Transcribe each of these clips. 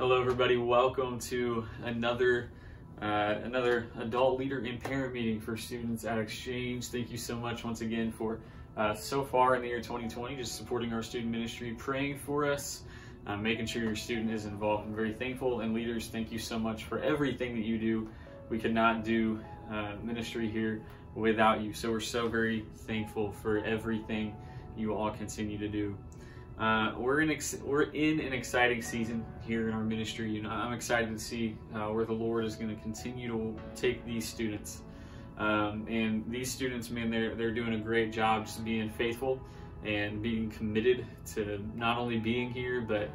Hello, everybody. Welcome to another adult leader and parent meeting for students at Exchange. Thank you so much once again for so far in the year 2020, just supporting our student ministry, praying for us, making sure your student is involved. I'm very thankful. And leaders, thank you so much for everything that you do. We could not do ministry here without you. So we're so very thankful for everything you all continue to do. We're in an exciting season here in our ministry. I'm excited to see where the Lord is going to continue to take these students. And these students, man, they're doing a great job just being faithful and being committed to not only being here, but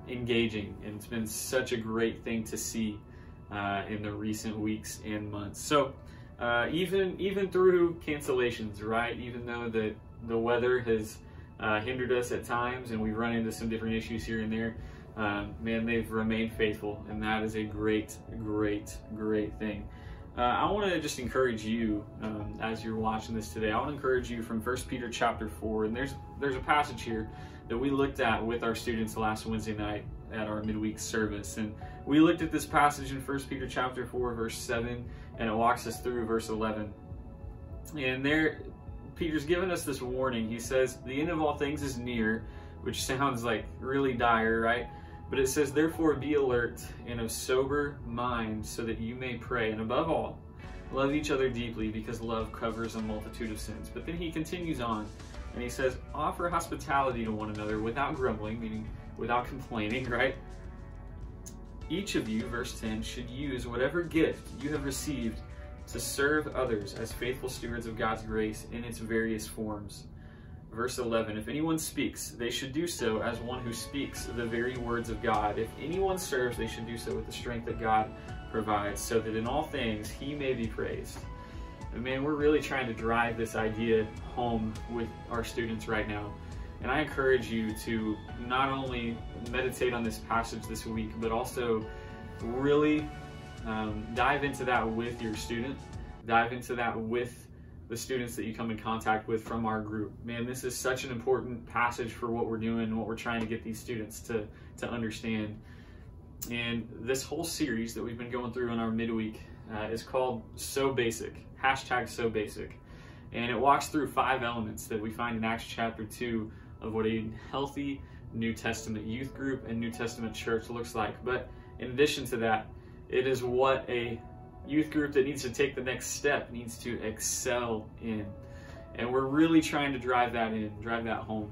engaging. And it's been such a great thing to see in the recent weeks and months. So even through cancellations, right? Even though the weather has hindered us at times and we've run into some different issues here and there, man, they've remained faithful, and that is a great thing. I want to just encourage you as you're watching this today. I want to encourage you from 1 Peter chapter 4, and there's a passage here that we looked at with our students last Wednesday night at our midweek service, and we looked at this passage in 1 Peter chapter 4 verse 7, and it walks us through verse 11. And there Peter's given us this warning. He says, the end of all things is near, which sounds like really dire, right? But it says, therefore be alert and of sober mind so that you may pray. And above all, love each other deeply, because love covers a multitude of sins. But then he continues on and he says, offer hospitality to one another without grumbling, meaning without complaining, right? Each of you, verse 10, should use whatever gift you have received to serve others as faithful stewards of God's grace in its various forms. Verse 11, if anyone speaks, they should do so as one who speaks the very words of God. If anyone serves, they should do so with the strength that God provides, so that in all things he may be praised. And man, we're really trying to drive this idea home with our students right now. And I encourage you to not only meditate on this passage this week, but also really dive into that with your student. Dive into that with the students that you come in contact with from our group. Man, this is such an important passage for what we're doing and what we're trying to get these students to understand. And this whole series that we've been going through in our midweek is called So Basic, #SoBasic. And it walks through 5 elements that we find in Acts chapter 2 of what a healthy New Testament youth group and New Testament church looks like. But in addition to that, it is what a youth group that needs to take the next step needs to excel in. And we're really trying to drive that home.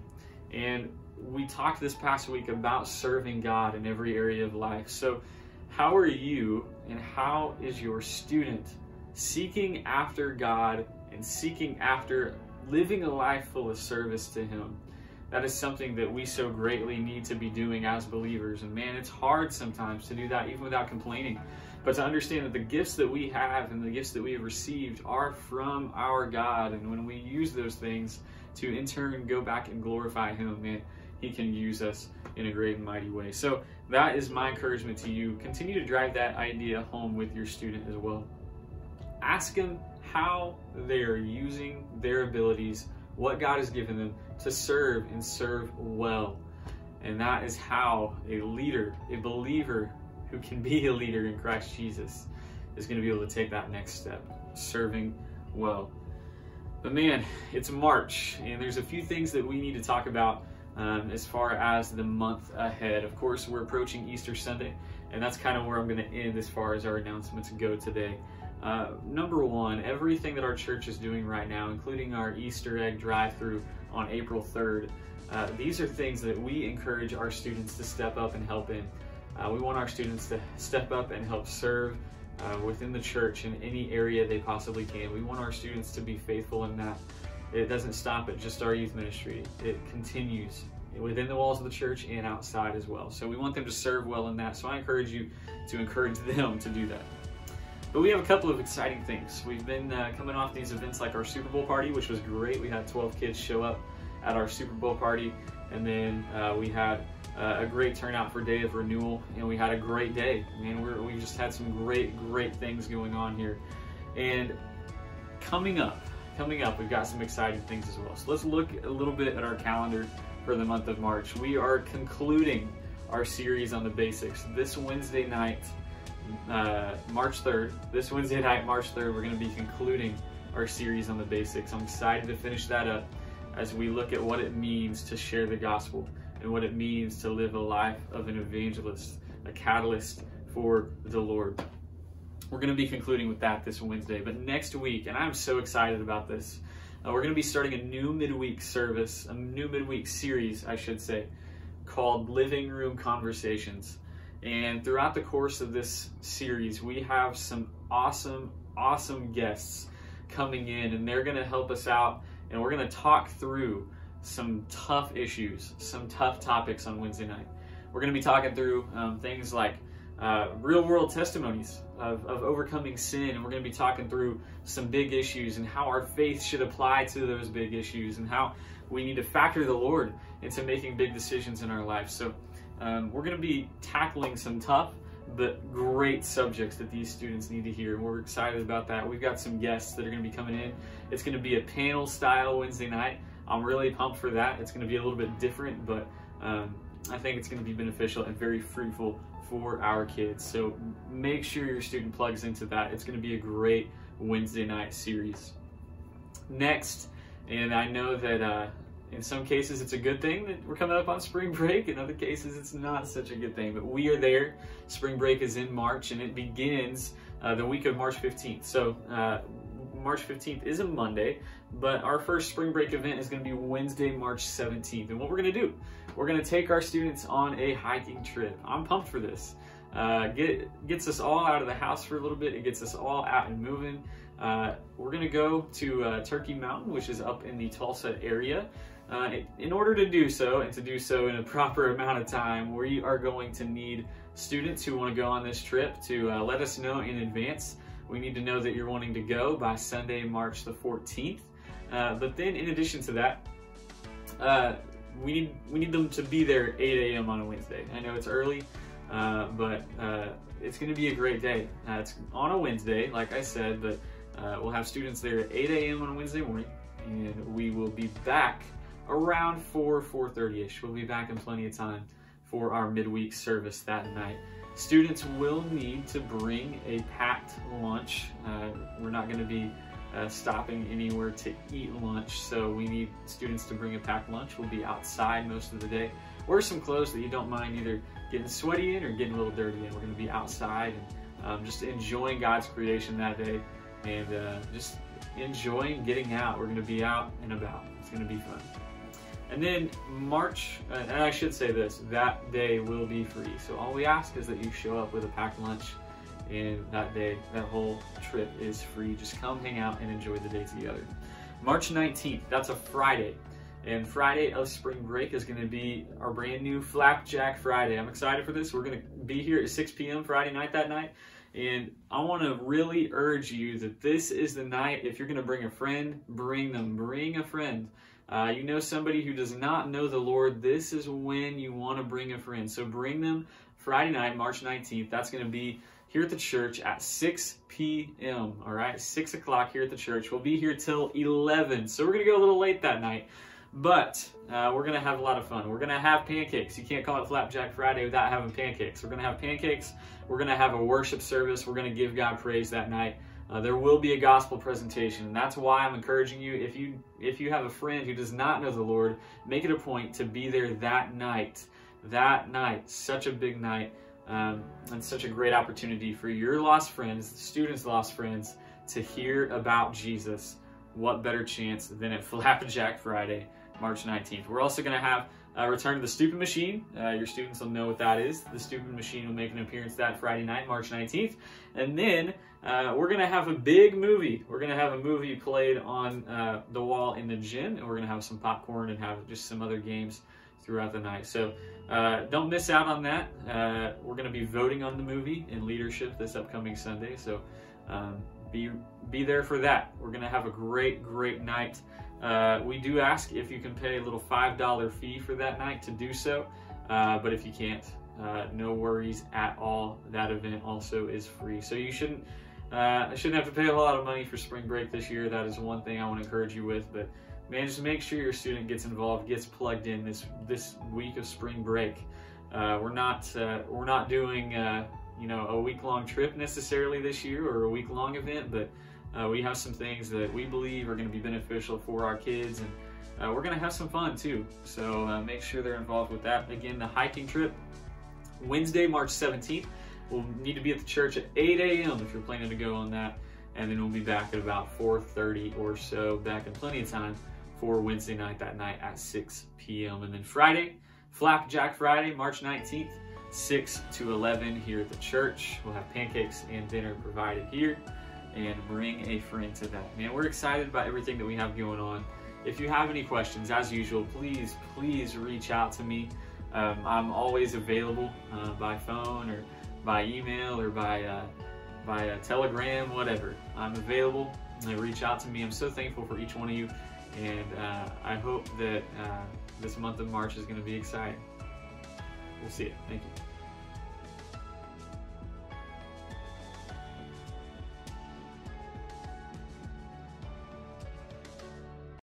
And we talked this past week about serving God in every area of life. So how are you and how is your student seeking after God and seeking after living a life full of service to Him? That is something that we so greatly need to be doing as believers. And man, it's hard sometimes to do that even without complaining. But to understand that the gifts that we have and the gifts that we have received are from our God. And when we use those things to in turn go back and glorify Him, man, He can use us in a great and mighty way. So that is my encouragement to you. Continue to drive that idea home with your student as well. Ask them how they are using their abilities, what God has given them to serve and serve well. And that is how a leader, a believer who can be a leader in Christ Jesus, is going to be able to take that next step, serving well. But man, it's March, and there's a few things that we need to talk about as far as the month ahead. Of course, we're approaching Easter Sunday, and that's kind of where I'm going to end as far as our announcements go today. Number one, everything that our church is doing right now, including our Easter egg drive-through on April 3rd, these are things that we encourage our students to step up and help in. We want our students to step up and help serve within the church in any area they possibly can. We want our students to be faithful in that. It doesn't stop at just our youth ministry. It continues within the walls of the church and outside as well. So we want them to serve well in that. So I encourage you to encourage them to do that. But we have a couple of exciting things. We've been coming off these events like our Super Bowl party, which was great. We had 12 kids show up at our Super Bowl party. And then we had a great turnout for Day of Renewal, and we had a great day. Man, we just had some great things going on here. And coming up, we've got some exciting things as well. So let's look a little bit at our calendar for the month of March. We are concluding our series on the basics. This Wednesday night, March 3rd, we're going to be concluding our series on the basics. I'm excited to finish that up as we look at what it means to share the gospel and what it means to live a life of an evangelist, a catalyst for the Lord. We're going to be concluding with that this Wednesday, but next week, and I'm so excited about this, we're going to be starting a new midweek service, a new midweek series, I should say, called Living Room Conversations. And throughout the course of this series, we have some awesome guests coming in, and they're going to help us out, and we're going to talk through some tough issues, some tough topics on Wednesday night. We're going to be talking through things like real-world testimonies of overcoming sin, and we're going to be talking through some big issues and how our faith should apply to those big issues and how we need to factor the Lord into making big decisions in our life. So we're going to be tackling some tough but great subjects that these students need to hear, and we're excited about that. We've got some guests that are going to be coming in. It's going to be a panel style Wednesday night. I'm really pumped for that. It's going to be a little bit different, but I think it's going to be beneficial and very fruitful for our kids. So make sure your student plugs into that. It's going to be a great Wednesday night series. Next, and I know that in some cases it's a good thing that we're coming up on spring break. In other cases it's not such a good thing, but we are there. Spring break is in March, and it begins the week of March 15th. So March 15th is a Monday, but our first spring break event is going to be Wednesday, March 17th. And what we're going to do, we're going to take our students on a hiking trip. I'm pumped for this. Gets us all out of the house for a little bit. It gets us all out and moving. We're going to go to Turkey Mountain, which is up in the Tulsa area. In order to do so, and to do so in a proper amount of time, we are going to need students who want to go on this trip to let us know in advance. We need to know that you're wanting to go by Sunday, March the 14th. But then in addition to that, we need them to be there at 8 a.m. on a Wednesday. I know it's early, but it's going to be a great day. It's on a Wednesday, like I said, but we'll have students there at 8 a.m. on a Wednesday morning, and we will be back around 4:30ish. We'll be back in plenty of time for our midweek service that night. Students will need to bring a packed lunch. We're not going to be stopping anywhere to eat lunch, so we need students to bring a packed lunch. We'll be outside most of the day. Wear some clothes that you don't mind either getting sweaty in or getting a little dirty in. We're going to be outside and just enjoying God's creation that day, and just enjoying getting out. We're going to be out and about. It's going to be fun. And then March, and I should say this, that day will be free. So all we ask is that you show up with a packed lunch, and that day, that whole trip is free. Just come hang out and enjoy the day together. March 19th, that's a Friday. And Friday of spring break is going to be our brand new Flapjack Friday. I'm excited for this. We're going to be here at 6 p.m. Friday night that night. And I want to really urge you that this is the night. If you're going to bring a friend, bring them. Bring a friend. You know somebody who does not know the Lord, this is when you want to bring a friend. So bring them Friday night, March 19th. That's going to be here at the church at 6 p.m. All right, 6 o'clock here at the church. We'll be here till 11. So we're going to go a little late that night, but we're going to have a lot of fun. We're going to have pancakes. You can't call it Flapjack Friday without having pancakes. We're going to have pancakes. We're going to have a worship service. We're going to give God praise that night. There will be a gospel presentation, and that's why I'm encouraging you, if you have a friend who does not know the Lord, make it a point to be there that night. That night, such a big night, and such a great opportunity for your lost friends, students' lost friends, to hear about Jesus. What better chance than at Flapjack Friday, March 19th. We're also going to have a return to the Stupid Machine. Your students will know what that is. The Stupid Machine will make an appearance that Friday night, March 19th. And then we're going to have a big movie. We're going to have a movie played on the wall in the gym, and we're going to have some popcorn and have just some other games throughout the night. So don't miss out on that. We're going to be voting on the movie in leadership this upcoming Sunday. So be there for that. We're going to have a great night. We do ask if you can pay a little $5 fee for that night to do so, but if you can't, no worries at all. That event also is free, so you shouldn't have to pay a whole lot of money for spring break this year. That is one thing I want to encourage you with, but man, just make sure your student gets involved, gets plugged in this week of spring break. we're not doing you know, a week-long trip necessarily this year, or a week-long event, but we have some things that we believe are going to be beneficial for our kids, and we're going to have some fun too. So make sure they're involved with that. Again, the hiking trip, Wednesday, March 17th. We'll need to be at the church at 8 a.m. if you're planning to go on that. And then we'll be back at about 4:30 or so, back in plenty of time for Wednesday night, that night at 6 p.m. And then Friday, Flapjack Friday, March 19th, 6 to 11 here at the church. We'll have pancakes and dinner provided here, and bring a friend to that. Man, we're excited about everything that we have going on. If you have any questions, as usual, please reach out to me. I'm always available by phone or by email or by Telegram, whatever. I'm available. Reach out to me. I'm so thankful for each one of you, and I hope that this month of March is going to be exciting. We'll see you. Thank you.